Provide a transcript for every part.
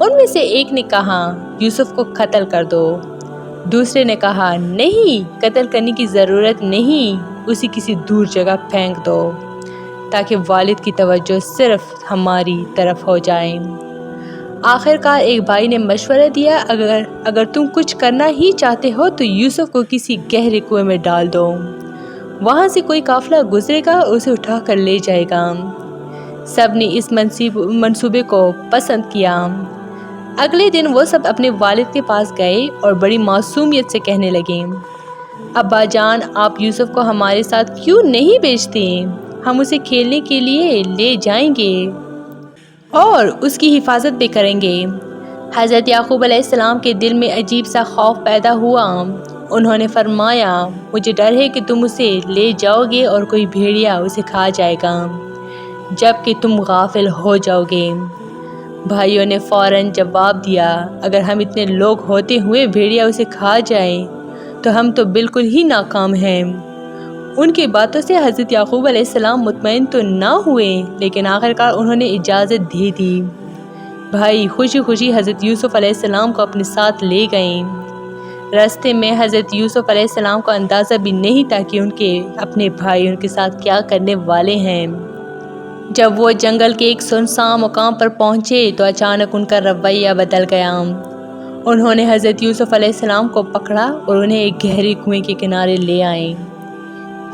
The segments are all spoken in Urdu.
ان میں سے ایک نے کہا یوسف کو قتل کر دو، دوسرے نے کہا نہیں، قتل کرنے کی ضرورت نہیں، اسے کسی دور جگہ پھینک دو تاکہ والد کی توجہ صرف ہماری طرف ہو جائے۔ آخر کار ایک بھائی نے مشورہ دیا اگر تم کچھ کرنا ہی چاہتے ہو تو یوسف کو کسی گہرے کنویں میں ڈال دو، وہاں سے کوئی قافلہ گزرے گا اور اسے اٹھا کر لے جائے گا۔ سب نے اس منصوبے کو پسند کیا۔ اگلے دن وہ سب اپنے والد کے پاس گئے اور بڑی معصومیت سے کہنے لگے، ابا جان، آپ یوسف کو ہمارے ساتھ کیوں نہیں بھیجتے؟ ہم اسے کھیلنے کے لیے لے جائیں گے اور اس کی حفاظت بھی کریں گے۔ حضرت یعقوب علیہ السلام کے دل میں عجیب سا خوف پیدا ہوا۔ انہوں نے فرمایا، مجھے ڈر ہے کہ تم اسے لے جاؤ گے اور کوئی بھیڑیا اسے کھا جائے گا جبکہ تم غافل ہو جاؤ گے۔ بھائیوں نے فوراً جواب دیا، اگر ہم اتنے لوگ ہوتے ہوئے بھیڑیا اسے کھا جائے تو ہم تو بالکل ہی ناکام ہیں۔ ان کی باتوں سے حضرت یعقوب علیہ السلام مطمئن تو نہ ہوئے، لیکن آخرکار انہوں نے اجازت دے دی۔ بھائی خوشی خوشی حضرت یوسف علیہ السلام کو اپنے ساتھ لے گئے۔ راستے میں حضرت یوسف علیہ السلام کو اندازہ بھی نہیں تھا کہ ان کے اپنے بھائی ان کے ساتھ کیا کرنے والے ہیں۔ جب وہ جنگل کے ایک سنسان مقام پر پہنچے تو اچانک ان کا رویہ بدل گیا۔ انہوں نے حضرت یوسف علیہ السلام کو پکڑا اور انہیں ایک گہرے کنویں کے کنارے لے آئے۔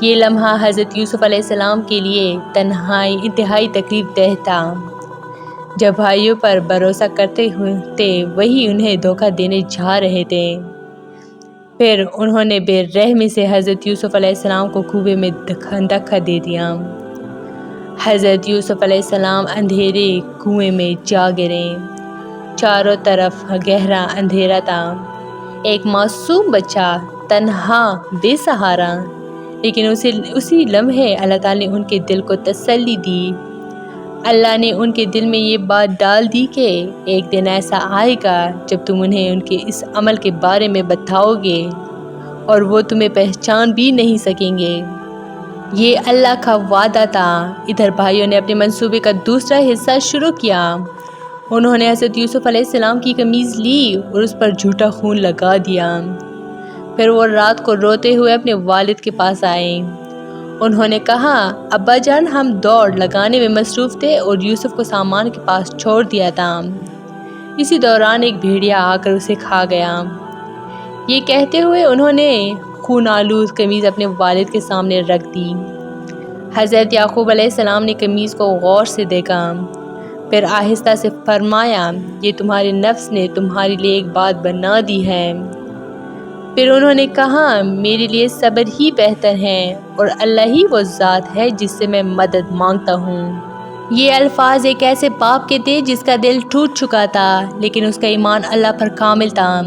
یہ لمحہ حضرت یوسف علیہ السلام کے لیے انتہائی تکلیف دہ تھا۔ جب بھائیوں پر بھروسہ کرتے تھے وہی انہیں دھوکہ دینے جا رہے تھے۔ پھر انہوں نے بے رحمی سے حضرت یوسف علیہ السلام کو کنویں میں دھکا دے دیا۔ حضرت یوسف علیہ السلام اندھیرے کنویں میں جا گرے۔ چاروں طرف گہرا اندھیرا تھا۔ ایک معصوم بچہ تنہا بے سہارا، لیکن اسی لمحے اللہ تعالیٰ نے ان کے دل کو تسلی دی۔ اللہ نے ان کے دل میں یہ بات ڈال دی کہ ایک دن ایسا آئے گا جب تم انہیں ان کے اس عمل کے بارے میں بتاؤ گے اور وہ تمہیں پہچان بھی نہیں سکیں گے۔ یہ اللہ کا وعدہ تھا۔ ادھر بھائیوں نے اپنے منصوبے کا دوسرا حصہ شروع کیا۔ انہوں نے حضرت یوسف علیہ السلام کی قمیض لی اور اس پر جھوٹا خون لگا دیا۔ پھر وہ رات کو روتے ہوئے اپنے والد کے پاس آئے۔ انہوں نے کہا، ابا جان، ہم دوڑ لگانے میں مصروف تھے اور یوسف کو سامان کے پاس چھوڑ دیا تھا۔ اسی دوران ایک بھیڑیا آ کر اسے کھا گیا۔ یہ کہتے ہوئے انہوں نے خون آلود قمیض اپنے والد کے سامنے رکھ دی۔ حضرت یعقوب علیہ السلام نے قمیض کو غور سے دیکھا، پھر آہستہ سے فرمایا، یہ تمہارے نفس نے تمہارے لیے ایک بات بنا دی ہے۔ پھر انہوں نے کہا، میرے لیے صبر ہی بہتر ہے اور اللہ ہی وہ ذات ہے جس سے میں مدد مانگتا ہوں۔ یہ الفاظ ایک ایسے باپ کے تھے جس کا دل ٹوٹ چکا تھا لیکن اس کا ایمان اللہ پر کامل تھا۔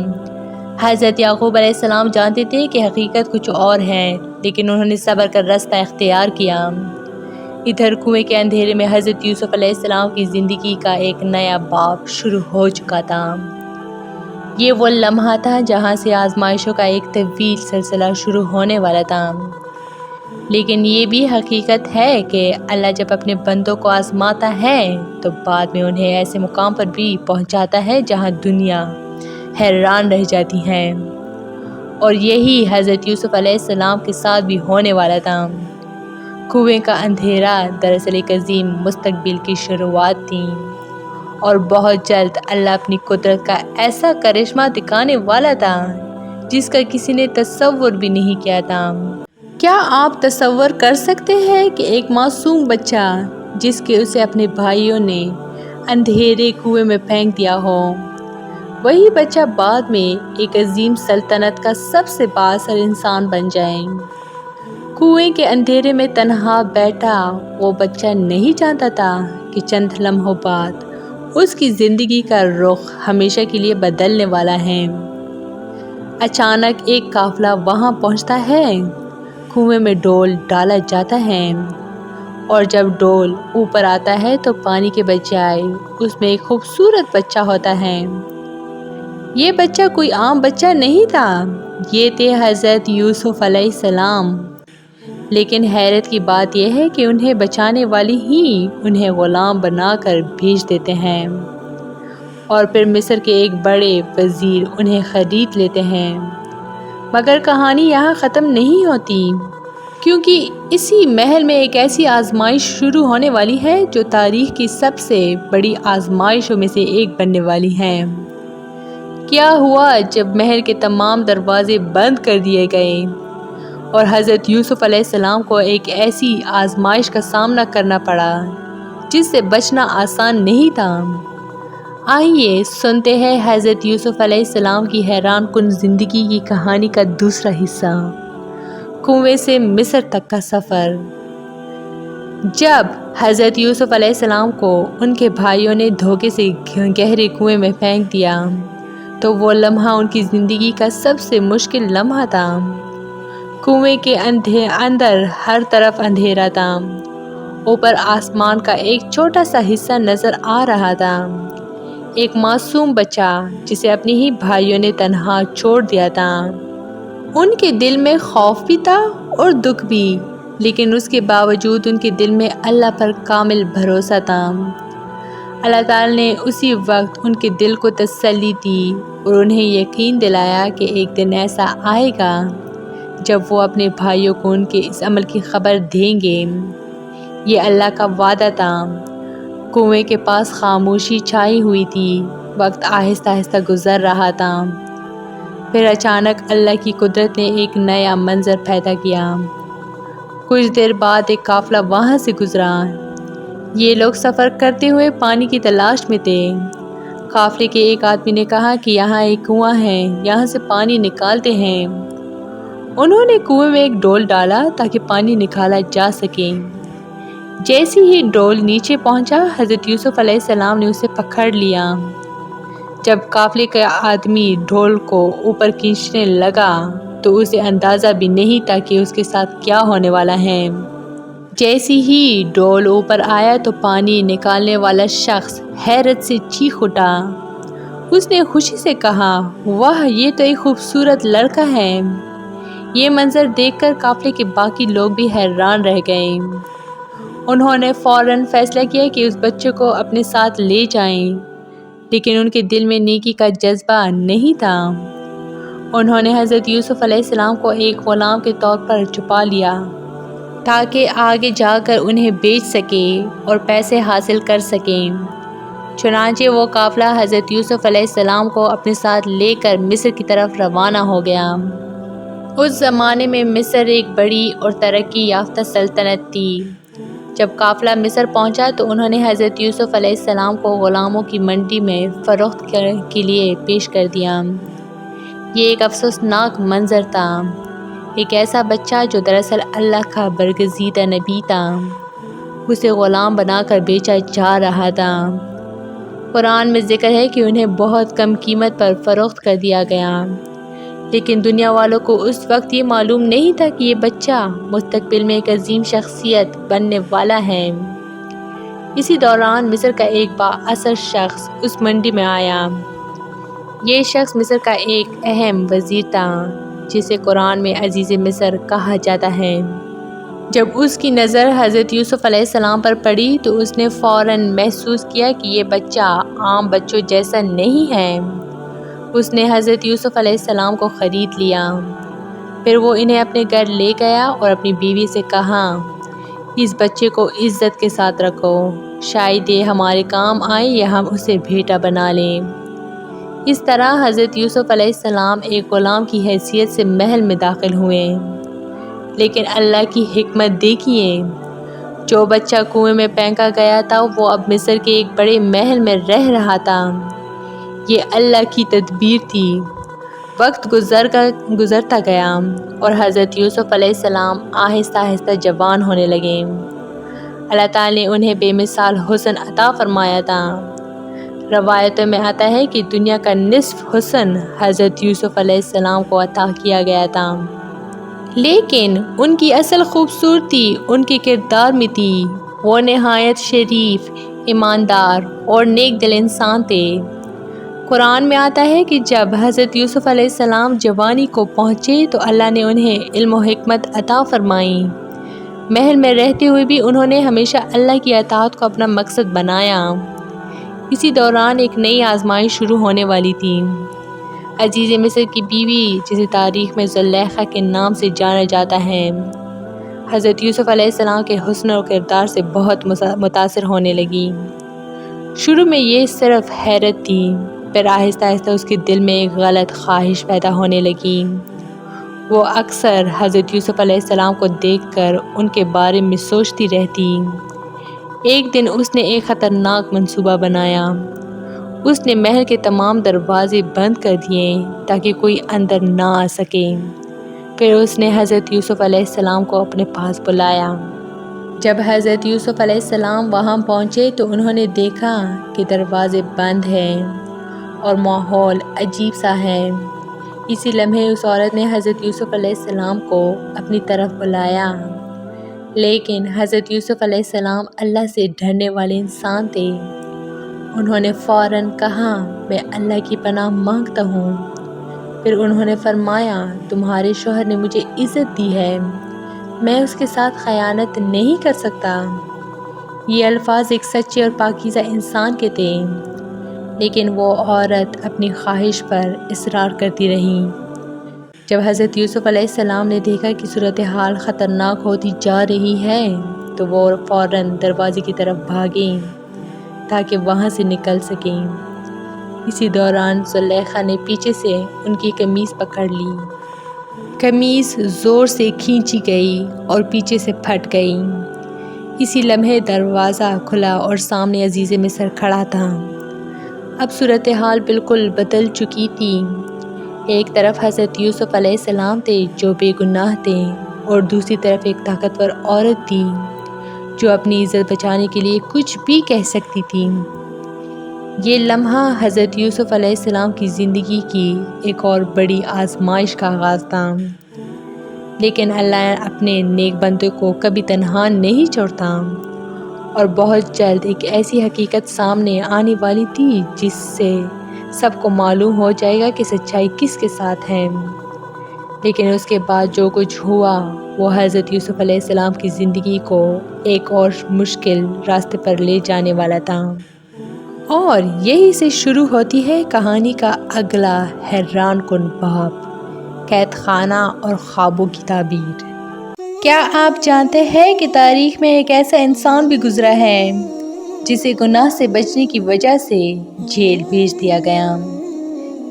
حضرت یعقوب علیہ السلام جانتے تھے کہ حقیقت کچھ اور ہے، لیکن انہوں نے صبر کا راستہ اختیار کیا۔ ادھر کنویں کے اندھیرے میں حضرت یوسف علیہ السلام کی زندگی کا ایک نیا باب شروع ہو چکا تھا۔ یہ وہ لمحہ تھا جہاں سے آزمائشوں کا ایک طویل سلسلہ شروع ہونے والا تھا۔ لیکن یہ بھی حقیقت ہے کہ اللہ جب اپنے بندوں کو آزماتا ہے تو بعد میں انہیں ایسے مقام پر بھی پہنچاتا ہے جہاں دنیا حیران رہ جاتی ہے، اور یہی حضرت یوسف علیہ السلام کے ساتھ بھی ہونے والا تھا۔ کنویں کا اندھیرا دراصل ایک عظیم مستقبل کی شروعات تھی، اور بہت جلد اللہ اپنی قدرت کا ایسا کرشمہ دکھانے والا تھا جس کا کسی نے تصور بھی نہیں کیا تھا۔ کیا آپ تصور کر سکتے ہیں کہ ایک معصوم بچہ جس کے اسے اپنے بھائیوں نے اندھیرے کنویں میں پھینک دیا ہو، وہی بچہ بعد میں ایک عظیم سلطنت کا سب سے بااثر انسان بن جائے؟ کنویں کے اندھیرے میں تنہا بیٹھا وہ بچہ نہیں جانتا تھا کہ چند لمحوں بعد اس کی زندگی کا رخ ہمیشہ کے لیے بدلنے والا ہے۔ اچانک ایک قافلہ وہاں پہنچتا ہے، کنویں میں ڈول ڈالا جاتا ہے، اور جب ڈول اوپر آتا ہے تو پانی کے بجائے اس میں ایک خوبصورت بچہ ہوتا ہے۔ یہ بچہ کوئی عام بچہ نہیں تھا، یہ تھے حضرت یوسف علیہ السلام۔ لیکن حیرت کی بات یہ ہے کہ انہیں بچانے والے ہی انہیں غلام بنا کر بھیج دیتے ہیں۔ اور پھر مصر کے ایک بڑے وزیر انہیں خرید لیتے ہیں۔ مگر کہانی یہاں ختم نہیں ہوتی، کیونکہ اسی محل میں ایک ایسی آزمائش شروع ہونے والی ہے جو تاریخ کی سب سے بڑی آزمائشوں میں سے ایک بننے والی ہے۔ کیا ہوا جب محل کے تمام دروازے بند کر دیے گئے اور حضرت یوسف علیہ السلام کو ایک ایسی آزمائش کا سامنا کرنا پڑا جس سے بچنا آسان نہیں تھا۔ آئیے سنتے ہیں حضرت یوسف علیہ السلام کی حیران کن زندگی کی کہانی کا دوسرا حصہ، کنویں سے مصر تک کا سفر۔ جب حضرت یوسف علیہ السلام کو ان کے بھائیوں نے دھوکے سے گہرے کنویں میں پھینک دیا تو وہ لمحہ ان کی زندگی کا سب سے مشکل لمحہ تھا۔ کنویں کے اندر ہر طرف اندھیرا تھا، اوپر آسمان کا ایک چھوٹا سا حصہ نظر آ رہا تھا۔ ایک معصوم بچہ جسے اپنے ہی بھائیوں نے تنہا چھوڑ دیا تھا۔ ان کے دل میں خوف بھی تھا اور دکھ بھی، لیکن اس کے باوجود ان کے دل میں اللہ پر کامل بھروسہ تھا۔ اللہ تعالیٰ نے اسی وقت ان کے دل کو تسلی دی اور انہیں یقین دلایا کہ ایک دن ایسا آئے گا جب وہ اپنے بھائیوں کو ان کے اس عمل کی خبر دیں گے۔ یہ اللہ کا وعدہ تھا۔ کنویں کے پاس خاموشی چھائی ہوئی تھی، وقت آہستہ آہستہ گزر رہا تھا۔ پھر اچانک اللہ کی قدرت نے ایک نیا منظر پیدا کیا۔ کچھ دیر بعد ایک قافلہ وہاں سے گزرا۔ یہ لوگ سفر کرتے ہوئے پانی کی تلاش میں تھے۔ قافلے کے ایک آدمی نے کہا کہ یہاں ایک کنواں ہے، یہاں سے پانی نکالتے ہیں۔ انہوں نے کنویں میں ایک ڈول ڈالا تاکہ پانی نکالا جا سکے۔ جیسے ہی ڈول نیچے پہنچا، حضرت یوسف علیہ السلام نے اسے پکڑ لیا۔ جب قافلے کا آدمی ڈول کو اوپر کھینچنے لگا تو اسے اندازہ بھی نہیں تھا کہ اس کے ساتھ کیا ہونے والا ہے۔ جیسے ہی ڈول اوپر آیا تو پانی نکالنے والا شخص حیرت سے چیخ اٹھا۔ اس نے خوشی سے کہا، واہ، یہ تو ایک خوبصورت لڑکا ہے۔ یہ منظر دیکھ کر قافلے کے باقی لوگ بھی حیران رہ گئے۔ انہوں نے فوراً فیصلہ کیا کہ اس بچے کو اپنے ساتھ لے جائیں، لیکن ان کے دل میں نیکی کا جذبہ نہیں تھا۔ انہوں نے حضرت یوسف علیہ السلام کو ایک غلام کے طور پر چھپا لیا تاکہ آگے جا کر انہیں بیچ سکے اور پیسے حاصل کر سکیں۔ چنانچہ وہ قافلہ حضرت یوسف علیہ السلام کو اپنے ساتھ لے کر مصر کی طرف روانہ ہو گیا۔ اس زمانے میں مصر ایک بڑی اور ترقی یافتہ سلطنت تھی۔ جب قافلہ مصر پہنچا تو انہوں نے حضرت یوسف علیہ السلام کو غلاموں کی منڈی میں فروخت کے لیے پیش کر دیا۔ یہ ایک افسوسناک منظر تھا۔ ایک ایسا بچہ جو دراصل اللہ کا برگزیدہ نبی تھا، اسے غلام بنا کر بیچا جا رہا تھا۔ قرآن میں ذکر ہے کہ انہیں بہت کم قیمت پر فروخت کر دیا گیا، لیکن دنیا والوں کو اس وقت یہ معلوم نہیں تھا کہ یہ بچہ مستقبل میں ایک عظیم شخصیت بننے والا ہے۔ اسی دوران مصر کا ایک بااثر شخص اس منڈی میں آیا۔ یہ شخص مصر کا ایک اہم وزیر تھا جسے قرآن میں عزیز مصر کہا جاتا ہے۔ جب اس کی نظر حضرت یوسف علیہ السلام پر پڑی تو اس نے فوراً محسوس کیا کہ یہ بچہ عام بچوں جیسا نہیں ہے۔ اس نے حضرت یوسف علیہ السلام کو خرید لیا۔ پھر وہ انہیں اپنے گھر لے گیا اور اپنی بیوی سے کہا، اس بچے کو عزت کے ساتھ رکھو، شاید یہ ہمارے کام آئے یا ہم اسے بیٹا بنا لیں۔ اس طرح حضرت یوسف علیہ السلام ایک غلام کی حیثیت سے محل میں داخل ہوئے۔ لیکن اللہ کی حکمت دیکھیے، جو بچہ کنویں میں پھینکا گیا تھا وہ اب مصر کے ایک بڑے محل میں رہ رہا تھا۔ یہ اللہ کی تدبیر تھی۔ وقت گزرتا گیا اور حضرت یوسف علیہ السلام آہستہ آہستہ جوان ہونے لگے۔ اللہ تعالیٰ نے انہیں بے مثال حسن عطا فرمایا تھا۔ روایتوں میں آتا ہے کہ دنیا کا نصف حسن حضرت یوسف علیہ السلام کو عطا کیا گیا تھا، لیکن ان کی اصل خوبصورتی ان کے کردار میں تھی۔ وہ نہایت شریف، ایماندار اور نیک دل انسان تھے۔ قرآن میں آتا ہے کہ جب حضرت یوسف علیہ السلام جوانی کو پہنچے تو اللہ نے انہیں علم و حکمت عطا فرمائی۔ محل میں رہتے ہوئے بھی انہوں نے ہمیشہ اللہ کی اطاعت کو اپنا مقصد بنایا۔ اسی دوران ایک نئی آزمائش شروع ہونے والی تھی۔ عزیز مصر کی بیوی، جسے تاریخ میں زلیخا کے نام سے جانا جاتا ہے، حضرت یوسف علیہ السلام کے حسن و کردار سے بہت متاثر ہونے لگی۔ شروع میں یہ صرف حیرت تھی، پھر آہستہ آہستہ اس کے دل میں ایک غلط خواہش پیدا ہونے لگی۔ وہ اکثر حضرت یوسف علیہ السلام کو دیکھ کر ان کے بارے میں سوچتی رہتی۔ ایک دن اس نے ایک خطرناک منصوبہ بنایا۔ اس نے محل کے تمام دروازے بند کر دیے تاکہ کوئی اندر نہ آ سکے۔ پھر اس نے حضرت یوسف علیہ السلام کو اپنے پاس بلایا۔ جب حضرت یوسف علیہ السلام وہاں پہنچے تو انہوں نے دیکھا کہ دروازے بند ہیں اور ماحول عجیب سا ہے۔ اسی لمحے اس عورت نے حضرت یوسف علیہ السلام کو اپنی طرف بلایا، لیکن حضرت یوسف علیہ السلام اللہ سے ڈرنے والے انسان تھے۔ انہوں نے فوراً کہا، میں اللہ کی پناہ مانگتا ہوں۔ پھر انہوں نے فرمایا، تمہارے شوہر نے مجھے عزت دی ہے، میں اس کے ساتھ خیانت نہیں کر سکتا۔ یہ الفاظ ایک سچے اور پاکیزہ انسان کے تھے، لیکن وہ عورت اپنی خواہش پر اصرار کرتی رہی۔ جب حضرت یوسف علیہ السلام نے دیکھا کہ صورتحال خطرناک ہوتی جا رہی ہے تو وہ فوراً دروازے کی طرف بھاگے تاکہ وہاں سے نکل سکیں۔ اسی دوران زلیخا نے پیچھے سے ان کی قمیص پکڑ لی۔ قمیص زور سے کھینچی گئی اور پیچھے سے پھٹ گئی۔ اسی لمحے دروازہ کھلا اور سامنے عزیز مصر کھڑا تھا۔ اب صورتحال بالکل بدل چکی تھی۔ ایک طرف حضرت یوسف علیہ السلام تھے جو بے گناہ تھے، اور دوسری طرف ایک طاقتور عورت تھی جو اپنی عزت بچانے کے لیے کچھ بھی کہہ سکتی تھی۔ یہ لمحہ حضرت یوسف علیہ السلام کی زندگی کی ایک اور بڑی آزمائش کا آغاز تھا، لیکن اللہ اپنے نیک بندے کو کبھی تنہا نہیں چھوڑتا، اور بہت جلد ایک ایسی حقیقت سامنے آنے والی تھی جس سے سب کو معلوم ہو جائے گا کہ سچائی کس کے ساتھ ہے۔ لیکن اس کے بعد جو کچھ ہوا وہ حضرت یوسف علیہ السلام کی زندگی کو ایک اور مشکل راستے پر لے جانے والا تھا۔ اور یہی سے شروع ہوتی ہے کہانی کا اگلا حیران کن باب، قید خانہ اور خوابوں کی تعبیر۔ کیا آپ جانتے ہیں کہ تاریخ میں ایک ایسا انسان بھی گزرا ہے جسے گناہ سے بچنے کی وجہ سے جیل بھیج دیا گیا؟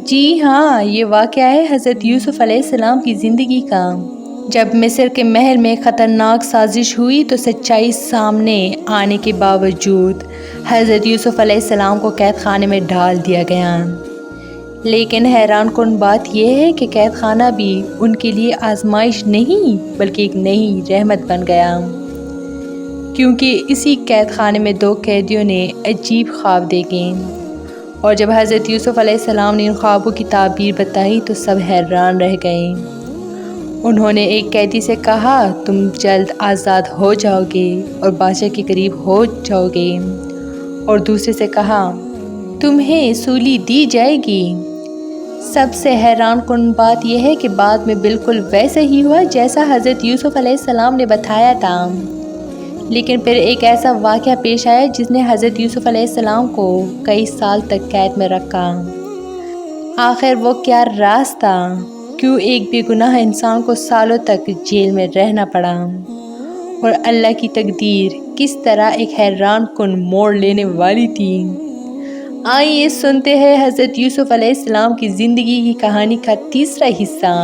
جی ہاں، یہ واقعہ ہے حضرت یوسف علیہ السلام کی زندگی کا۔ جب مصر کے محل میں خطرناک سازش ہوئی تو سچائی سامنے آنے کے باوجود حضرت یوسف علیہ السلام کو قید خانے میں ڈال دیا گیا۔ لیکن حیران کن بات یہ ہے کہ قید خانہ بھی ان کے لیے آزمائش نہیں بلکہ ایک نئی رحمت بن گیا، کیونکہ اسی قید خانے میں 2 قیدیوں نے عجیب خواب دیکھے، اور جب حضرت یوسف علیہ السلام نے ان خوابوں کی تعبیر بتائی تو سب حیران رہ گئے۔ انہوں نے ایک قیدی سے کہا، تم جلد آزاد ہو جاؤ گے اور بادشاہ کے قریب ہو جاؤ گے، اور دوسرے سے کہا، تمہیں سولی دی جائے گی۔ سب سے حیران کن بات یہ ہے کہ بعد میں بالکل ویسا ہی ہوا جیسا حضرت یوسف علیہ السلام نے بتایا تھا، لیکن پھر ایک ایسا واقعہ پیش آیا جس نے حضرت یوسف علیہ السلام کو کئی سال تک قید میں رکھا۔ آخر وہ کیا راز تھا؟ کیوں ایک بے گناہ انسان کو سالوں تک جیل میں رہنا پڑا؟ اور اللہ کی تقدیر کس طرح ایک حیران کن موڑ لینے والی تھی؟ آئیے سنتے ہیں حضرت یوسف علیہ السلام کی زندگی کی کہانی کا تیسرا حصہ،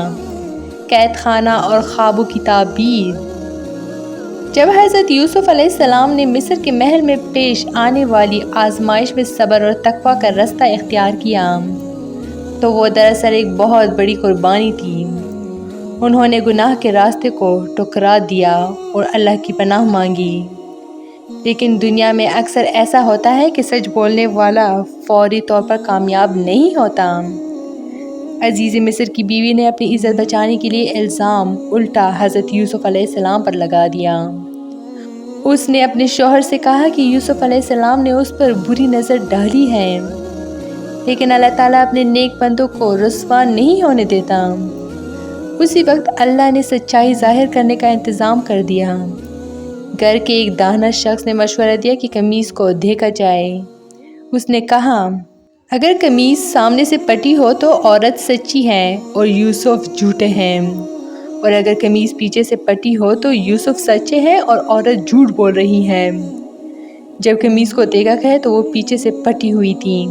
قید خانہ اور خوابوں کی تعبیر۔ جب حضرت یوسف علیہ السلام نے مصر کے محل میں پیش آنے والی آزمائش میں صبر اور تقویٰ کا راستہ اختیار کیا تو وہ دراصل ایک بہت بڑی قربانی تھی۔ انہوں نے گناہ کے راستے کو ٹھکرا دیا اور اللہ کی پناہ مانگی، لیکن دنیا میں اکثر ایسا ہوتا ہے کہ سچ بولنے والا فوری طور پر کامیاب نہیں ہوتا۔ عزیز مصر کی بیوی نے اپنی عزت بچانے کے لیے الزام الٹا حضرت یوسف علیہ السلام پر لگا دیا۔ اس نے اپنے شوہر سے کہا کہ یوسف علیہ السلام نے اس پر بری نظر ڈالی ہے، لیکن اللہ تعالیٰ اپنے نیک بندوں کو رسوا نہیں ہونے دیتا۔ اسی وقت اللہ نے سچائی ظاہر کرنے کا انتظام کر دیا۔ گھر کے ایک دانا شخص نے مشورہ دیا کہ قمیص کو دیکھا جائے۔ اس نے کہا، اگر قمیص سامنے سے پٹی ہو تو عورت سچی ہے اور یوسف جھوٹے ہیں، اور اگر قمیص پیچھے سے پٹی ہو تو یوسف سچے ہے اور عورت جھوٹ بول رہی ہے۔ جب قمیص کو دیکھا گیا تو وہ پیچھے سے پٹی ہوئی تھی۔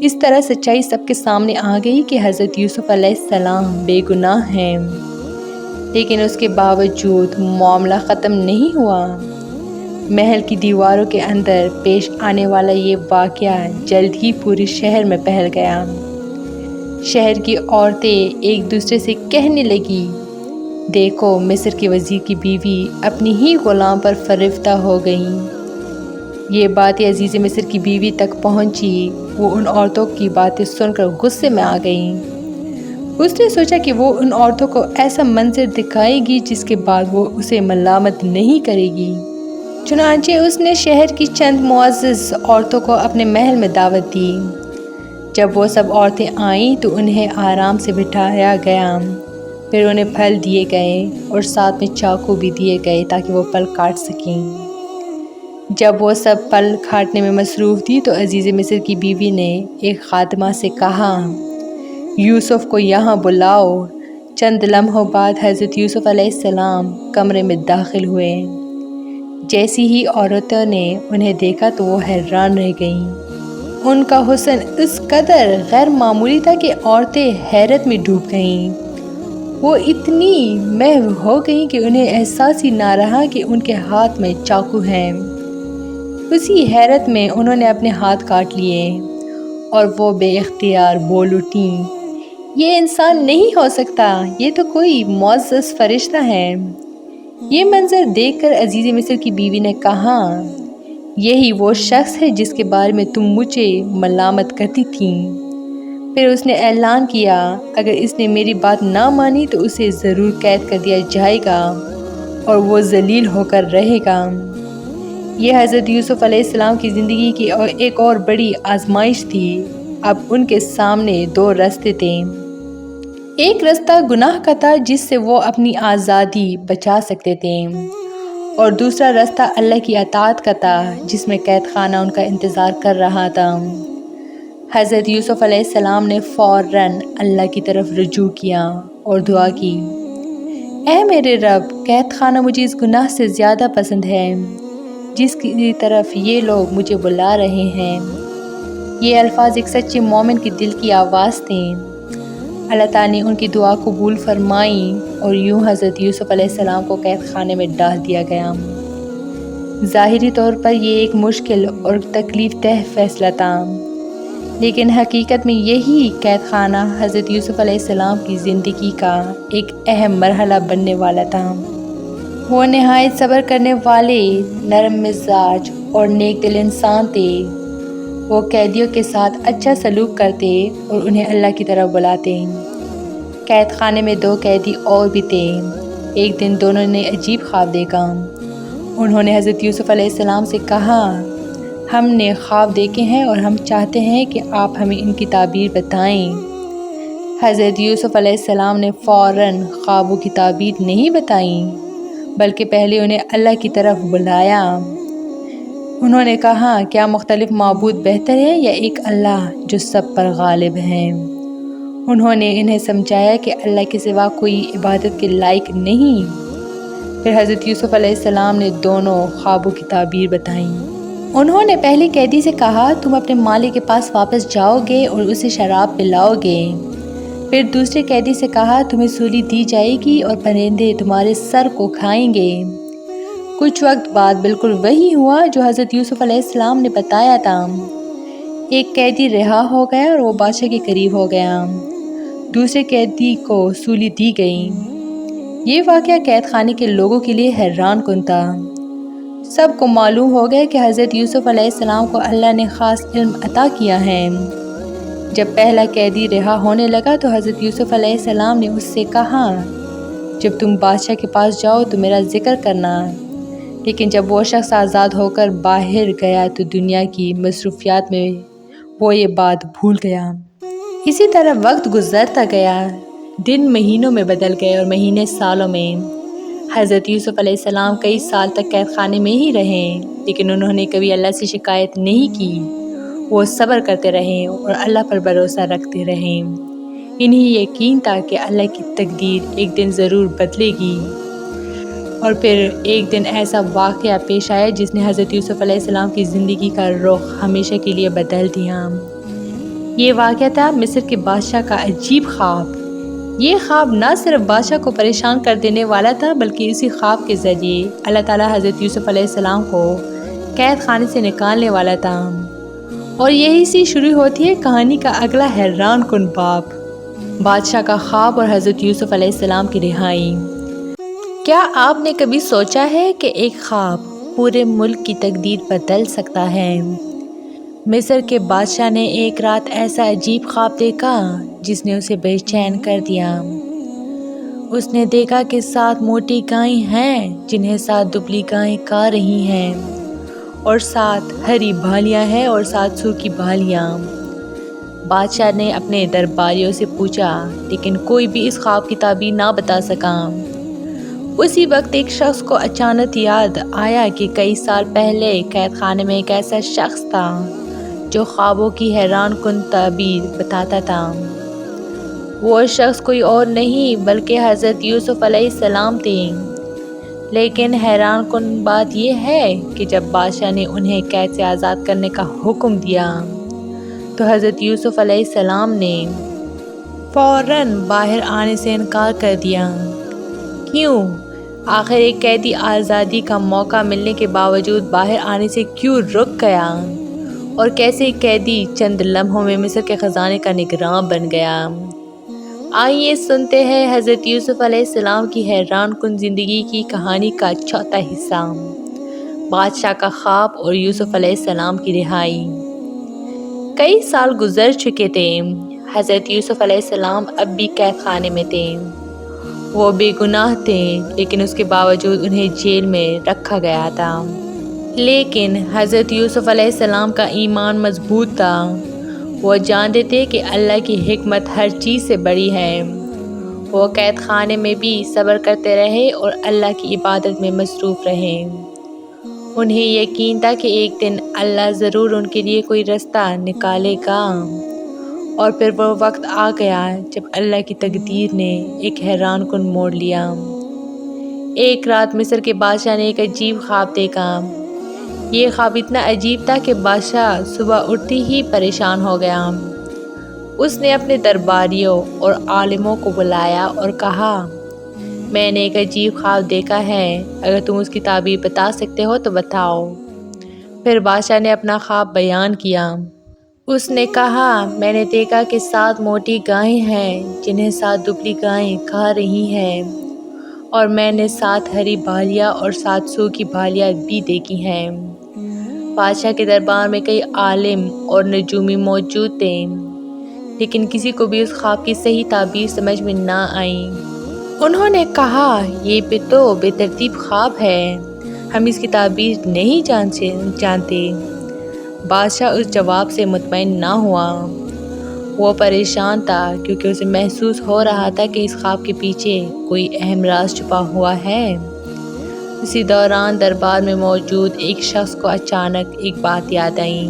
اس طرح سچائی سب کے سامنے آ گئی کہ حضرت یوسف علیہ السلام بے گناہ ہیں، لیکن اس کے باوجود معاملہ ختم نہیں ہوا۔ محل کی دیواروں کے اندر پیش آنے والا یہ واقعہ جلد ہی پورے شہر میں پھیل گیا۔ شہر کی عورتیں ایک دوسرے سے کہنے لگی، دیکھو مصر کے وزیر کی بیوی اپنی ہی غلام پر فریفتہ ہو گئیں۔ یہ باتیں عزیز مصر کی بیوی تک پہنچی۔ وہ ان عورتوں کی باتیں سن کر غصے میں آ گئیں۔ اس نے سوچا کہ وہ ان عورتوں کو ایسا منظر دکھائے گی جس کے بعد وہ اسے ملامت نہیں کرے گی۔ چنانچہ اس نے شہر کی چند معزز عورتوں کو اپنے محل میں دعوت دی۔ جب وہ سب عورتیں آئیں تو انہیں آرام سے بٹھایا گیا، پھر انہیں پھل دیے گئے اور ساتھ میں چاقو بھی دیے گئے تاکہ وہ پھل کاٹ سکیں۔ جب وہ سب پھل کاٹنے میں مصروف تھی تو عزیز مصر کی بیوی نے ایک خادمہ سے کہا، یوسف کو یہاں بلاؤ۔ چند لمحوں بعد حضرت یوسف علیہ السلام کمرے میں داخل ہوئے۔ جیسی ہی عورتوں نے انہیں دیکھا تو وہ حیران رہ گئیں۔ ان کا حسن اس قدر غیر معمولی تھا کہ عورتیں حیرت میں ڈوب گئیں۔ وہ اتنی محو ہو گئیں کہ انہیں احساس ہی نہ رہا کہ ان کے ہاتھ میں چاقو ہے۔ اسی حیرت میں انہوں نے اپنے ہاتھ کاٹ لیے اور وہ بے اختیار بول اٹھیں، یہ انسان نہیں ہو سکتا، یہ تو کوئی معزز فرشتہ ہے۔ یہ منظر دیکھ کر عزیز مصر کی بیوی نے کہا، یہی وہ شخص ہے جس کے بارے میں تم مجھے ملامت کرتی تھیں۔ پھر اس نے اعلان کیا، اگر اس نے میری بات نہ مانی تو اسے ضرور قید کر دیا جائے گا اور وہ ذلیل ہو کر رہے گا۔ یہ حضرت یوسف علیہ السلام کی زندگی کی ایک اور بڑی آزمائش تھی۔ اب ان کے سامنے دو راستے تھے۔ ایک راستہ گناہ کا تھا جس سے وہ اپنی آزادی بچا سکتے تھے، اور دوسرا راستہ اللہ کی اطاعت کا تھا جس میں قید خانہ ان کا انتظار کر رہا تھا۔ حضرت یوسف علیہ السلام نے فوراً اللہ کی طرف رجوع کیا اور دعا کی، اے میرے رب، قید خانہ مجھے اس گناہ سے زیادہ پسند ہے جس کی طرف یہ لوگ مجھے بلا رہے ہیں۔ یہ الفاظ ایک سچے مومن کے دل کی آواز تھیں۔ اللہ تعالیٰ نے ان کی دعا قبول فرمائی اور یوں حضرت یوسف علیہ السلام کو قید خانے میں ڈال دیا گیا۔ ظاہری طور پر یہ ایک مشکل اور تکلیف دہ فیصلہ تھا، لیکن حقیقت میں یہی قید خانہ حضرت یوسف علیہ السلام کی زندگی کا ایک اہم مرحلہ بننے والا تھا۔ وہ نہایت صبر کرنے والے، نرم مزاج اور نیک دل انسان تھے۔ وہ قیدیوں کے ساتھ اچھا سلوک کرتے اور انہیں اللہ کی طرف بلاتے۔ قید خانے میں دو قیدی اور بھی تھے۔ ایک دن دونوں نے عجیب خواب دیکھا۔ انہوں نے حضرت یوسف علیہ السلام سے کہا، ہم نے خواب دیکھے ہیں اور ہم چاہتے ہیں کہ آپ ہمیں ان کی تعبیر بتائیں۔ حضرت یوسف علیہ السلام نے فوراً خوابوں کی تعبیر نہیں بتائیں، بلکہ پہلے انہیں اللہ کی طرف بلایا۔ انہوں نے کہا، کیا مختلف معبود بہتر ہے یا ایک اللہ جو سب پر غالب ہے؟ انہوں نے انہیں سمجھایا کہ اللہ کے سوا کوئی عبادت کے لائق نہیں۔ پھر حضرت یوسف علیہ السلام نے دونوں خوابوں کی تعبیر بتائیں۔ انہوں نے پہلے قیدی سے کہا، تم اپنے مالک کے پاس واپس جاؤ گے اور اسے شراب پلاؤ گے۔ پھر دوسرے قیدی سے کہا، تمہیں سولی دی جائے گی اور پرندے تمہارے سر کو کھائیں گے۔ کچھ وقت بعد بالکل وہی ہوا جو حضرت یوسف علیہ السلام نے بتایا تھا۔ ایک قیدی رہا ہو گیا اور وہ بادشاہ کے قریب ہو گیا۔ دوسرے قیدی کو سولی دی گئی۔ یہ واقعہ قید خانے کے لوگوں کے لیے حیران کن تھا۔ سب کو معلوم ہو گیا کہ حضرت یوسف علیہ السلام کو اللہ نے خاص علم عطا کیا ہے۔ جب پہلا قیدی رہا ہونے لگا تو حضرت یوسف علیہ السلام نے اس سے کہا، جب تم بادشاہ کے پاس جاؤ تو میرا ذکر کرنا۔ لیکن جب وہ شخص آزاد ہو کر باہر گیا تو دنیا کی مصروفیات میں وہ یہ بات بھول گیا۔ اسی طرح وقت گزرتا گیا، دن مہینوں میں بدل گئے اور مہینے سالوں میں۔ حضرت یوسف علیہ السلام کئی سال تک قید خانے میں ہی رہے، لیکن انہوں نے کبھی اللہ سے شکایت نہیں کی۔ وہ صبر کرتے رہیں اور اللہ پر بھروسہ رکھتے رہیں۔ انہیں یقین تھا کہ اللہ کی تقدیر ایک دن ضرور بدلے گی۔ اور پھر ایک دن ایسا واقعہ پیش آیا جس نے حضرت یوسف علیہ السلام کی زندگی کا رخ ہمیشہ کے لیے بدل دیا۔ یہ واقعہ تھا مصر کے بادشاہ کا عجیب خواب۔ یہ خواب نہ صرف بادشاہ کو پریشان کر دینے والا تھا بلکہ اسی خواب کے ذریعے اللہ تعالیٰ حضرت یوسف علیہ السلام کو قید خانے سے نکالنے والا تھا۔ اور یہی سے شروع ہوتی ہے کہانی کا اگلا حیران کن باب، بادشاہ کا خواب اور حضرت یوسف علیہ السلام کی رہائی۔ کیا آپ نے کبھی سوچا ہے کہ ایک خواب پورے ملک کی تقدیر بدل سکتا ہے؟ مصر کے بادشاہ نے ایک رات ایسا عجیب خواب دیکھا جس نے اسے بے چین کر دیا۔ اس نے دیکھا کہ 7 موٹی گائیں ہیں جنہیں 7 دبلی گائیں کھا رہی ہیں، اور 7 ہری بھالیاں ہیں اور 7 سوکھی بھالیاں۔ بادشاہ نے اپنے درباریوں سے پوچھا لیکن کوئی بھی اس خواب کی تعبیر نہ بتا سکا۔ اسی وقت ایک شخص کو اچانک یاد آیا کہ کئی سال پہلے قید خانے میں ایک ایسا شخص تھا جو خوابوں کی حیران کن تعبیر بتاتا تھا۔ وہ شخص کوئی اور نہیں بلکہ حضرت یوسف علیہ السلام تھے۔ لیکن حیران کن بات یہ ہے کہ جب بادشاہ نے انہیں قید سے آزاد کرنے کا حکم دیا تو حضرت یوسف علیہ السلام نے فوراً باہر آنے سے انکار کر دیا۔ کیوں؟ آخر ایک قیدی آزادی کا موقع ملنے کے باوجود باہر آنے سے کیوں رک گیا؟ اور کیسے قیدی چند لمحوں میں مصر کے خزانے کا نگراں بن گیا؟ آئیے سنتے ہیں حضرت یوسف علیہ السلام کی حیران کن زندگی کی کہانی کا چوتھا حصہ، بادشاہ کا خواب اور یوسف علیہ السلام کی رہائی۔ کئی سال گزر چکے تھے۔ حضرت یوسف علیہ السلام اب بھی قید خانے میں تھے۔ وہ بے گناہ تھے لیکن اس کے باوجود انہیں جیل میں رکھا گیا تھا۔ لیکن حضرت یوسف علیہ السلام کا ایمان مضبوط تھا۔ وہ جانتے تھے کہ اللہ کی حکمت ہر چیز سے بڑی ہے۔ وہ قید خانے میں بھی صبر کرتے رہے اور اللہ کی عبادت میں مصروف رہے۔ انہیں یقین تھا کہ ایک دن اللہ ضرور ان کے لیے کوئی راستہ نکالے گا۔ اور پھر وہ وقت آ گیا جب اللہ کی تقدیر نے ایک حیران کن موڑ لیا۔ ایک رات مصر کے بادشاہ نے ایک عجیب خواب دیکھا۔ یہ خواب اتنا عجیب تھا کہ بادشاہ صبح اٹھتے ہی پریشان ہو گیا۔ اس نے اپنے درباریوں اور عالموں کو بلایا اور کہا، میں نے ایک عجیب خواب دیکھا ہے، اگر تم اس کی تعبیر بتا سکتے ہو تو بتاؤ۔ پھر بادشاہ نے اپنا خواب بیان کیا۔ اس نے کہا، میں نے دیکھا کہ 7 موٹی گائیں ہیں جنہیں 7 دبلی گائیں کھا رہی ہیں، اور میں نے 7 ہری بھالیاں اور 7 سوکھی بھالیاں بھی دیکھی ہیں۔ بادشاہ کے دربار میں کئی عالم اور نجومی موجود تھے، لیکن کسی کو بھی اس خواب کی صحیح تعبیر سمجھ میں نہ آئی۔ انہوں نے کہا، یہ بھی تو بے ترتیب خواب ہے، ہم اس کی تعبیر نہیں جانتے۔ بادشاہ اس جواب سے مطمئن نہ ہوا۔ وہ پریشان تھا کیونکہ اسے محسوس ہو رہا تھا کہ اس خواب کے پیچھے کوئی اہم راز چھپا ہوا ہے۔ اسی دوران دربار میں موجود ایک شخص کو اچانک ایک بات یاد آئی۔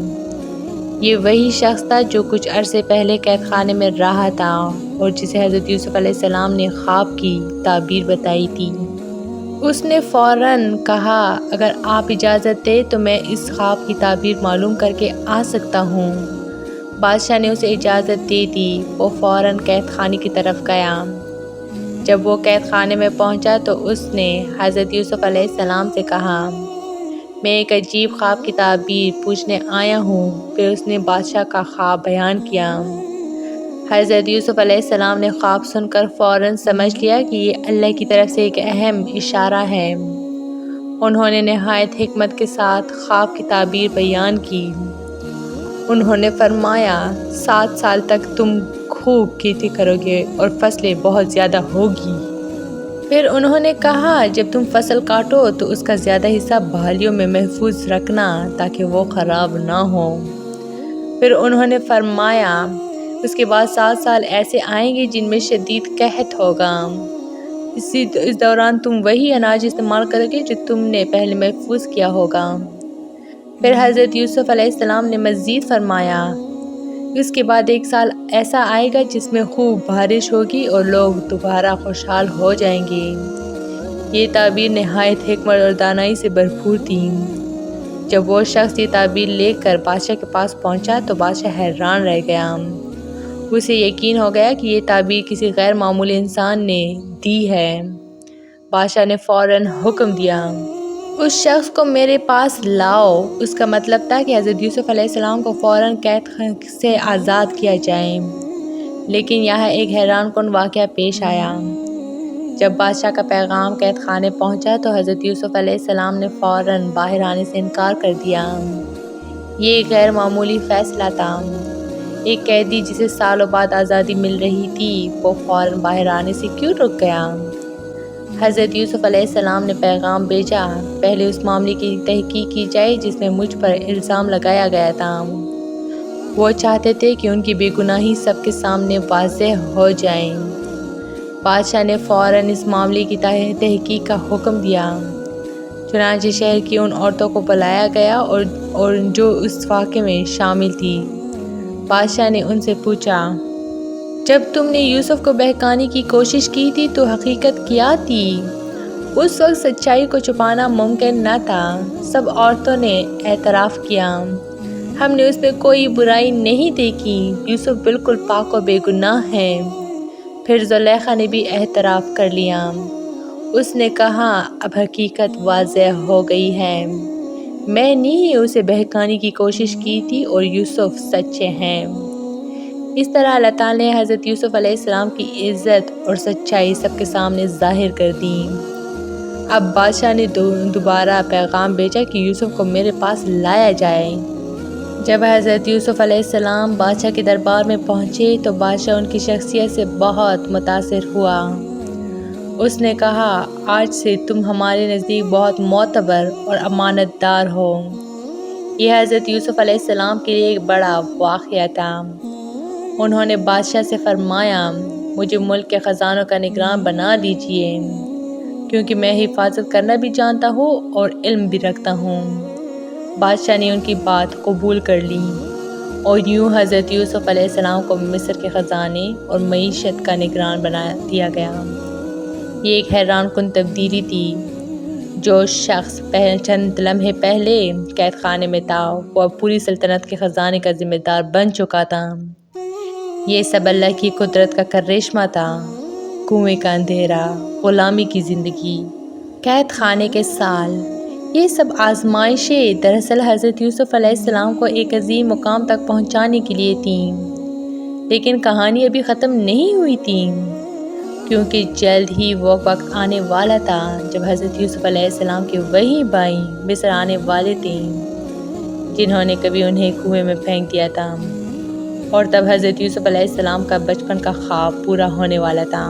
یہ وہی شخص تھا جو کچھ عرصے پہلے قید خانے میں رہا تھا اور جسے حضرت یوسف علیہ السلام نے خواب کی تعبیر بتائی تھی۔ اس نے فوراً کہا، اگر آپ اجازت دیں تو میں اس خواب کی تعبیر معلوم کر کے آ سکتا ہوں۔ بادشاہ نے اسے اجازت دے دی۔ وہ فوراً قید خانے کی طرف گیا۔ جب وہ قید خانے میں پہنچا تو اس نے حضرت یوسف علیہ السلام سے کہا، میں ایک عجیب خواب کی تعبیر پوچھنے آیا ہوں۔ پھر اس نے بادشاہ کا خواب بیان کیا۔ حضرت یوسف علیہ السلام نے خواب سن کر فوراً سمجھ لیا کہ یہ اللہ کی طرف سے ایک اہم اشارہ ہے۔ انہوں نے نہایت حکمت کے ساتھ خواب کی تعبیر بیان کی۔ انہوں نے فرمایا، 7 سال تک تم خوب کھیتی کرو گے اور فصلیں بہت زیادہ ہوگی۔ پھر انہوں نے کہا، جب تم فصل کاٹو تو اس کا زیادہ حصہ بھالیوں میں محفوظ رکھنا تاکہ وہ خراب نہ ہو۔ پھر انہوں نے فرمایا، اس کے بعد 7 سال ایسے آئیں گے جن میں شدید قحط ہوگا۔ اس دوران تم وہی اناج استعمال کرو گے جو تم نے پہلے محفوظ کیا ہوگا۔ پھر حضرت یوسف علیہ السلام نے مزید فرمایا، اس کے بعد 1 سال ایسا آئے گا جس میں خوب بارش ہوگی اور لوگ دوبارہ خوشحال ہو جائیں گے۔ یہ تعبیر نہایت حکمت اور دانائی سے بھرپور تھی۔ جب وہ شخص یہ تعبیر لے کر بادشاہ کے پاس پہنچا تو بادشاہ حیران رہ گیا۔ اسے یقین ہو گیا کہ یہ تعبیر کسی غیر معمولی انسان نے دی ہے۔ بادشاہ نے فوراً حکم دیا، اس شخص کو میرے پاس لاؤ۔ اس کا مطلب تھا کہ حضرت یوسف علیہ السلام کو فوراً قید سے آزاد کیا جائے۔ لیکن یہاں ایک حیران کن واقعہ پیش آیا۔ جب بادشاہ کا پیغام قید خانے پہنچا تو حضرت یوسف علیہ السلام نے فوراً باہر آنے سے انکار کر دیا۔ یہ ایک غیر معمولی فیصلہ تھا۔ ایک قیدی جسے سالوں بعد آزادی مل رہی تھی، وہ فوراً باہر آنے سے کیوں رک گیا؟ حضرت یوسف علیہ السلام نے پیغام بھیجا، پہلے اس معاملے کی تحقیق کی جائے جس میں مجھ پر الزام لگایا گیا تھا۔ وہ چاہتے تھے کہ ان کی بے گناہی سب کے سامنے واضح ہو جائے۔ بادشاہ نے فوراً اس معاملے کی تحقیق کا حکم دیا۔ چنانچہ شہر کی ان عورتوں کو بلایا گیا اور جو اس واقعے میں شامل تھی۔ بادشاہ نے ان سے پوچھا، جب تم نے یوسف کو بہکانے کی کوشش کی تھی تو حقیقت کیا تھی؟ اس وقت سچائی کو چھپانا ممکن نہ تھا۔ سب عورتوں نے اعتراف کیا، ہم نے اس میں کوئی برائی نہیں دیکھی، یوسف بالکل پاک و بے گناہ ہے۔ پھر زلیخا نے بھی اعتراف کر لیا۔ اس نے کہا، اب حقیقت واضح ہو گئی ہے، میں نے ہی اسے بہکانے کی کوشش کی تھی اور یوسف سچے ہیں۔ اس طرح اللہ تعالیٰ نے حضرت یوسف علیہ السلام کی عزت اور سچائی سب کے سامنے ظاہر کر دی۔ اب بادشاہ نے دوبارہ پیغام بھیجا کہ یوسف کو میرے پاس لایا جائے۔ جب حضرت یوسف علیہ السلام بادشاہ کے دربار میں پہنچے تو بادشاہ ان کی شخصیت سے بہت متاثر ہوا۔ اس نے کہا، آج سے تم ہمارے نزدیک بہت معتبر اور امانت دار ہو۔ یہ حضرت یوسف علیہ السلام کے لیے ایک بڑا واقعہ تھا۔ انہوں نے بادشاہ سے فرمایا، مجھے ملک کے خزانوں کا نگران بنا دیجیے، کیونکہ میں حفاظت کرنا بھی جانتا ہوں اور علم بھی رکھتا ہوں۔ بادشاہ نے ان کی بات قبول کر لی اور یوں حضرت یوسف علیہ السلام کو مصر کے خزانے اور معیشت کا نگران بنا دیا گیا۔ یہ ایک حیران کن تبدیلی تھی۔ جو شخص چند لمحے پہلے قید خانے میں تھا، وہ اب پوری سلطنت کے خزانے کا ذمہ دار بن چکا تھا۔ یہ سب اللہ کی قدرت کا کرشمہ تھا۔ کنویں کا اندھیرا، غلامی کی زندگی، قید خانے کے سال، یہ سب آزمائشیں دراصل حضرت یوسف علیہ السلام کو ایک عظیم مقام تک پہنچانے کے لیے تھیں۔ لیکن کہانی ابھی ختم نہیں ہوئی تھی، کیونکہ جلد ہی وہ وقت آنے والا تھا جب حضرت یوسف علیہ السلام کے وہی بھائی مصر آنے والے تھے جنہوں نے کبھی انہیں کنویں میں پھینک دیا تھا، اور تب حضرت یوسف علیہ السلام کا بچپن کا خواب پورا ہونے والا تھا۔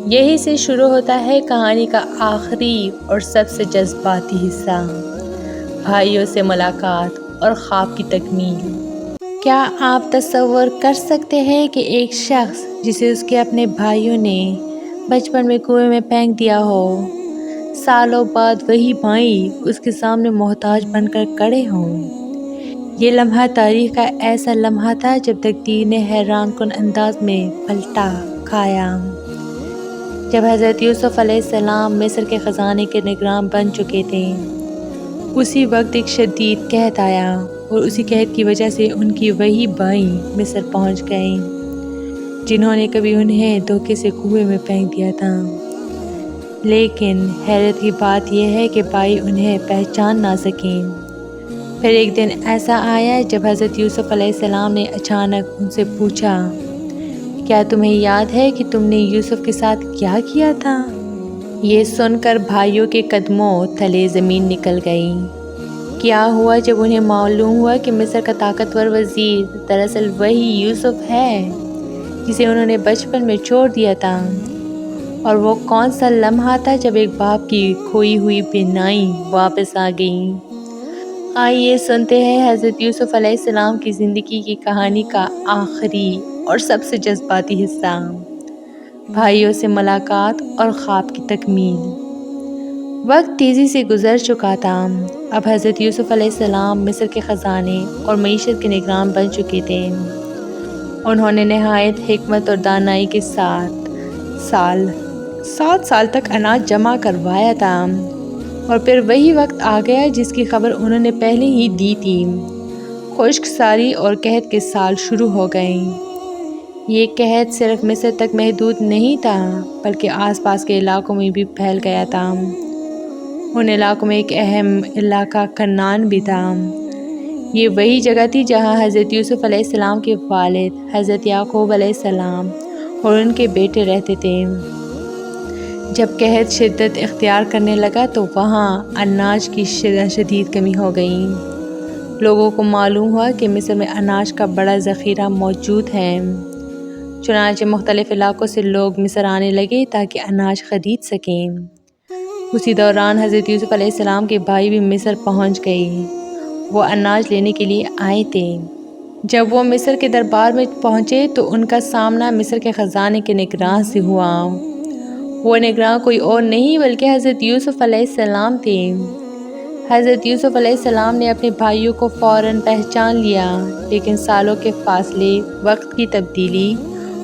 یہی سے شروع ہوتا ہے کہانی کا آخری اور سب سے جذباتی حصہ، بھائیوں سے ملاقات اور خواب کی تکمیل۔ کیا آپ تصور کر سکتے ہیں کہ ایک شخص جسے اس کے اپنے بھائیوں نے بچپن میں کنویں میں پھینک دیا ہو، سالوں بعد وہی بھائی اس کے سامنے محتاج بن کر کھڑے ہوں؟ یہ لمحہ تاریخ کا ایسا لمحہ تھا جب تقدیر نے حیران کن انداز میں پلٹا کھایا۔ جب حضرت یوسف علیہ السلام مصر کے خزانے کے نگران بن چکے تھے، اسی وقت ایک شدید قحط آیا اور اسی قحط کی وجہ سے ان کی وہی بھائی مصر پہنچ گئے جنہوں نے کبھی انہیں دھوکے سے کنویں میں پھینک دیا تھا۔ لیکن حیرت کی بات یہ ہے کہ بھائی انہیں پہچان نہ سکیں۔ پھر ایک دن ایسا آیا جب حضرت یوسف علیہ السلام نے اچانک ان سے پوچھا، کیا تمہیں یاد ہے کہ تم نے یوسف کے ساتھ کیا کیا تھا؟ یہ سن کر بھائیوں کے قدموں تلے زمین نکل گئی۔ کیا ہوا جب انہیں معلوم ہوا کہ مصر کا طاقتور وزیر دراصل وہی یوسف ہے جسے انہوں نے بچپن میں چھوڑ دیا تھا؟ اور وہ کون سا لمحہ تھا جب ایک باپ کی کھوئی ہوئی بینائی واپس آ گئی؟ آئیے سنتے ہیں حضرت یوسف علیہ السلام کی زندگی کی کہانی کا آخری اور سب سے جذباتی حصہ، بھائیوں سے ملاقات اور خواب کی تکمیل۔ وقت تیزی سے گزر چکا تھا۔ اب حضرت یوسف علیہ السلام مصر کے خزانے اور معیشت کے نگران بن چکے تھے۔ انہوں نے نہایت حکمت اور دانائی کے ساتھ 7 سال تک اناج جمع کروایا تھا، اور پھر وہی وقت آ گیا جس کی خبر انہوں نے پہلے ہی دی تھی۔ خشک سالی اور قحط کے سال شروع ہو گئے۔ یہ قحط صرف مصر تک محدود نہیں تھا بلکہ آس پاس کے علاقوں میں بھی پھیل گیا تھا۔ ان علاقوں میں ایک اہم علاقہ کنعان بھی تھا۔ یہ وہی جگہ تھی جہاں حضرت یوسف علیہ السلام کے والد حضرت یعقوب علیہ السلام اور ان کے بیٹے رہتے تھے۔ جب قحط شدت اختیار کرنے لگا تو وہاں اناج کی شدید کمی ہو گئی۔ لوگوں کو معلوم ہوا کہ مصر میں اناج کا بڑا ذخیرہ موجود ہے، چنانچہ مختلف علاقوں سے لوگ مصر آنے لگے تاکہ اناج خرید سکیں۔ اسی دوران حضرت یوسف علیہ السلام کے بھائی بھی مصر پہنچ گئے۔ وہ اناج لینے کے لیے آئے تھے۔ جب وہ مصر کے دربار میں پہنچے تو ان کا سامنا مصر کے خزانے کے نگراں سے ہوا۔ وہ نگراں کوئی اور نہیں بلکہ حضرت یوسف علیہ السلام تھے۔ حضرت یوسف علیہ السلام نے اپنے بھائیوں کو فوراً پہچان لیا، لیکن سالوں کے فاصلے، وقت کی تبدیلی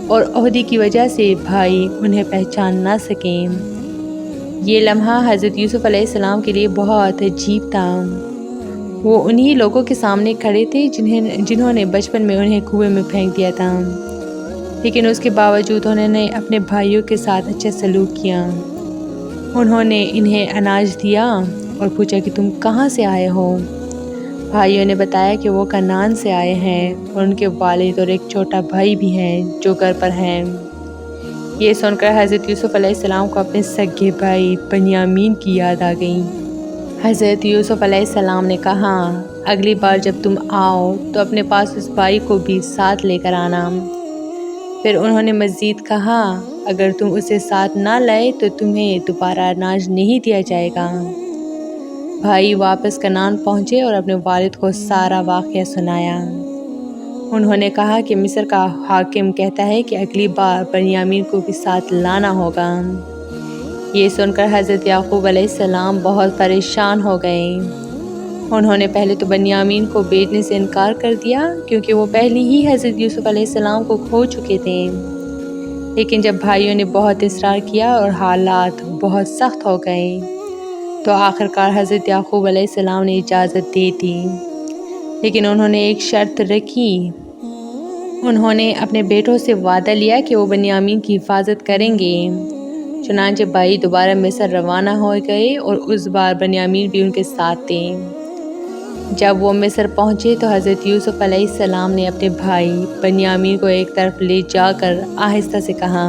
اور عہدے کی وجہ سے بھائی انہیں پہچان نہ سکیں۔ یہ لمحہ حضرت یوسف علیہ السلام کے لیے بہت عجیب تھا۔ وہ انہی لوگوں کے سامنے کھڑے تھے جنہوں نے بچپن میں انہیں کنویں میں پھینک دیا تھا، لیکن اس کے باوجود انہوں نے اپنے بھائیوں کے ساتھ اچھا سلوک کیا۔ انہوں نے انہیں اناج دیا اور پوچھا کہ تم کہاں سے آئے ہو؟ بھائیوں نے بتایا کہ وہ کنعان سے آئے ہیں اور ان کے والد اور ایک چھوٹا بھائی بھی ہیں جو گھر پر ہیں۔ یہ سن کر حضرت یوسف علیہ السلام کو اپنے سگے بھائی بنیامین کی یاد آ گئی۔ حضرت یوسف علیہ السلام نے کہا، اگلی بار جب تم آؤ تو اپنے پاس اس بھائی کو بھی ساتھ لے کر آنا۔ پھر انہوں نے مزید کہا، اگر تم اسے ساتھ نہ لائے تو تمہیں دوبارہ اناج نہیں دیا جائے گا۔ بھائی واپس کنعان پہنچے اور اپنے والد کو سارا واقعہ سنایا۔ انہوں نے کہا کہ مصر کا حاکم کہتا ہے کہ اگلی بار بنیامین کو بھی ساتھ لانا ہوگا۔ یہ سن کر حضرت یعقوب علیہ السلام بہت پریشان ہو گئے۔ انہوں نے پہلے تو بنیامین کو بیچنے سے انکار کر دیا کیونکہ وہ پہلے ہی حضرت یوسف علیہ السلام کو کھو چکے تھے، لیکن جب بھائیوں نے بہت اصرار کیا اور حالات بہت سخت ہو گئے تو آخرکار حضرت یعقوب علیہ السلام نے اجازت دے دی، لیکن انہوں نے ایک شرط رکھی۔ انہوں نے اپنے بیٹوں سے وعدہ لیا کہ وہ بنیامین کی حفاظت کریں گے۔ چنانچہ بھائی دوبارہ مصر روانہ ہو گئے اور اس بار بنیامین بھی ان کے ساتھ تھے۔ جب وہ مصر پہنچے تو حضرت یوسف علیہ السلام نے اپنے بھائی بنیامین کو ایک طرف لے جا کر آہستہ سے کہا،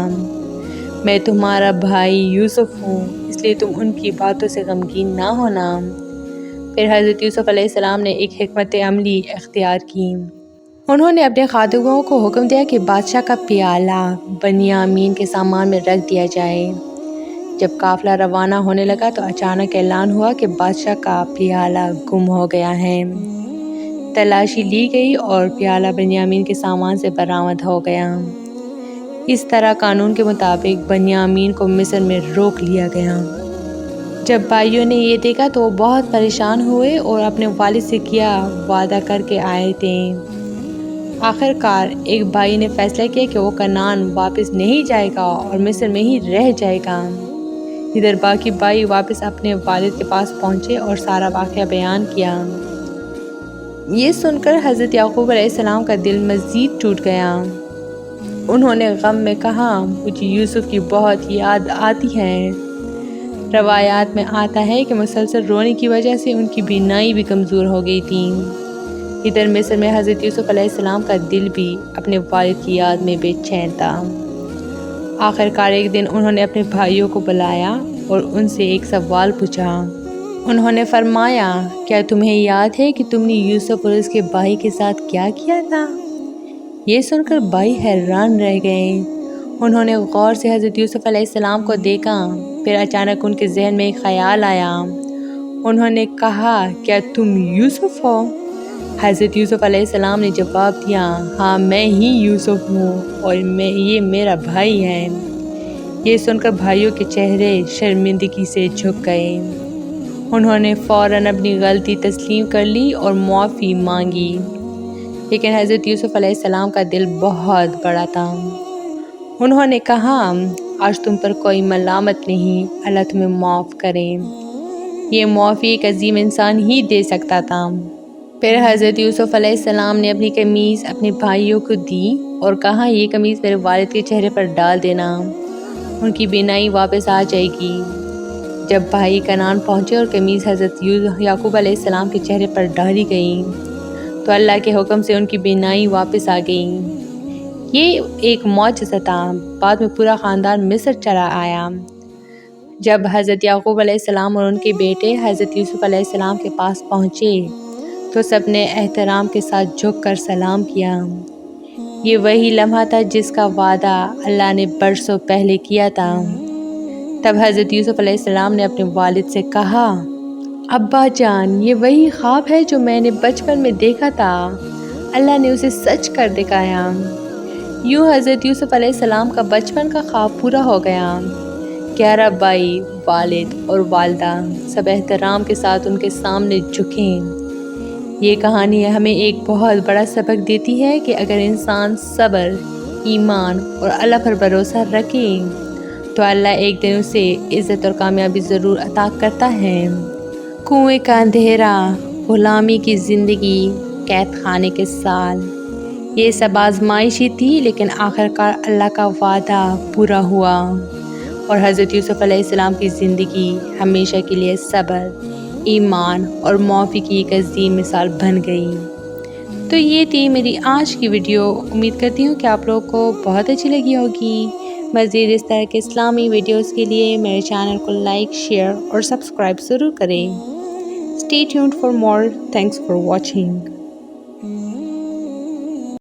میں تمہارا بھائی یوسف ہوں، اس لیے تم ان کی باتوں سے غمگین نہ ہونا۔ پھر حضرت یوسف علیہ السلام نے ایک حکمت عملی اختیار کی۔ انہوں نے اپنے خادموں کو حکم دیا کہ بادشاہ کا پیالہ بنیامین کے سامان میں رکھ دیا جائے۔ جب قافلہ روانہ ہونے لگا تو اچانک اعلان ہوا کہ بادشاہ کا پیالہ گم ہو گیا ہے۔ تلاشی لی گئی اور پیالہ بنیامین کے سامان سے برآمد ہو گیا۔ اس طرح قانون کے مطابق بنیامین کو مصر میں روک لیا گیا۔ جب بھائیوں نے یہ دیکھا تو وہ بہت پریشان ہوئے اور اپنے والد سے کیا وعدہ کر کے آئے تھے۔ آخرکار ایک بھائی نے فیصلہ کیا کہ وہ کنعان واپس نہیں جائے گا اور مصر میں ہی رہ جائے گا۔ ادھر باقی بھائی واپس اپنے والد کے پاس پہنچے اور سارا واقعہ بیان کیا۔ یہ سن کر حضرت یعقوب علیہ السلام کا دل مزید ٹوٹ گیا۔ انہوں نے غم میں کہا، مجھے یوسف کی بہت یاد آتی ہے۔ روایات میں آتا ہے کہ مسلسل رونے کی وجہ سے ان کی بینائی بھی کمزور ہو گئی تھی۔ ادھر مصر میں حضرت یوسف علیہ السلام کا دل بھی اپنے والد کی یاد میں بے چین تھا۔ آخرکار ایک دن انہوں نے اپنے بھائیوں کو بلایا اور ان سے ایک سوال پوچھا۔ انہوں نے فرمایا، کیا تمہیں یاد ہے کہ تم نے یوسف اور اس کے بھائی کے ساتھ کیا کیا تھا؟ یہ سن کر بھائی حیران رہ گئے۔ انہوں نے غور سے حضرت یوسف علیہ السلام کو دیکھا، پھر اچانک ان کے ذہن میں ایک خیال آیا۔ انہوں نے کہا، کیا تم یوسف ہو؟ حضرت یوسف علیہ السلام نے جواب دیا، ہاں میں ہی یوسف ہوں اور یہ میرا بھائی ہے۔ یہ سن کر بھائیوں کے چہرے شرمندگی سے جھک گئے۔ انہوں نے فوراً اپنی غلطی تسلیم کر لی اور معافی مانگی، لیکن حضرت یوسف علیہ السلام کا دل بہت بڑا تھا۔ انہوں نے کہا، آج تم پر کوئی ملامت نہیں، اللہ تمہیں معاف کرے۔ یہ معافی ایک عظیم انسان ہی دے سکتا تھا۔ پھر حضرت یوسف علیہ السلام نے اپنی قمیض اپنے بھائیوں کو دی اور کہا، یہ قمیض میرے والد کے چہرے پر ڈال دینا، ان کی بینائی واپس آ جائے گی۔ جب بھائی کنعان پہنچے اور قمیض حضرت یعقوب علیہ السلام کے چہرے پر ڈالی گئی تو اللہ کے حکم سے ان کی بینائی واپس آ گئی۔ یہ ایک معجزہ تھا۔ بعد میں پورا خاندان مصر چلا آیا۔ جب حضرت یعقوب علیہ السلام اور ان کے بیٹے حضرت یوسف علیہ السلام کے پاس پہنچے تو سب نے احترام کے ساتھ جھک کر سلام کیا۔ یہ وہی لمحہ تھا جس کا وعدہ اللہ نے برسوں پہلے کیا تھا۔ تب حضرت یوسف علیہ السلام نے اپنے والد سے کہا، ابا جان، یہ وہی خواب ہے جو میں نے بچپن میں دیکھا تھا، اللہ نے اسے سچ کر دکھایا۔ یوں حضرت یوسف علیہ السلام کا بچپن کا خواب پورا ہو گیا۔ 11 بھائی، والد اور والدہ سب احترام کے ساتھ ان کے سامنے جھکیں۔ یہ کہانی ہمیں ایک بہت بڑا سبق دیتی ہے کہ اگر انسان صبر، ایمان اور اللہ پر بھروسہ رکھے تو اللہ ایک دن اسے عزت اور کامیابی ضرور عطا کرتا ہے۔ کنویں کا اندھیرا، غلامی کی زندگی، قید خانے کے سال، یہ سب آزمائشی تھی، لیکن آخرکار اللہ کا وعدہ پورا ہوا اور حضرت یوسف علیہ السلام کی زندگی ہمیشہ کے لیے صبر، ایمان اور معافی کی ایک عظیم مثال بن گئی۔ تو یہ تھی میری آج کی ویڈیو۔ امید کرتی ہوں کہ آپ لوگوں کو بہت اچھی لگی ہوگی۔ مزید اس طرح کے اسلامی ویڈیوز کے لیے میرے چینل کو لائک، شیئر اور سبسکرائب ضرور کریں۔ Stay tuned for more. Thanks for watching.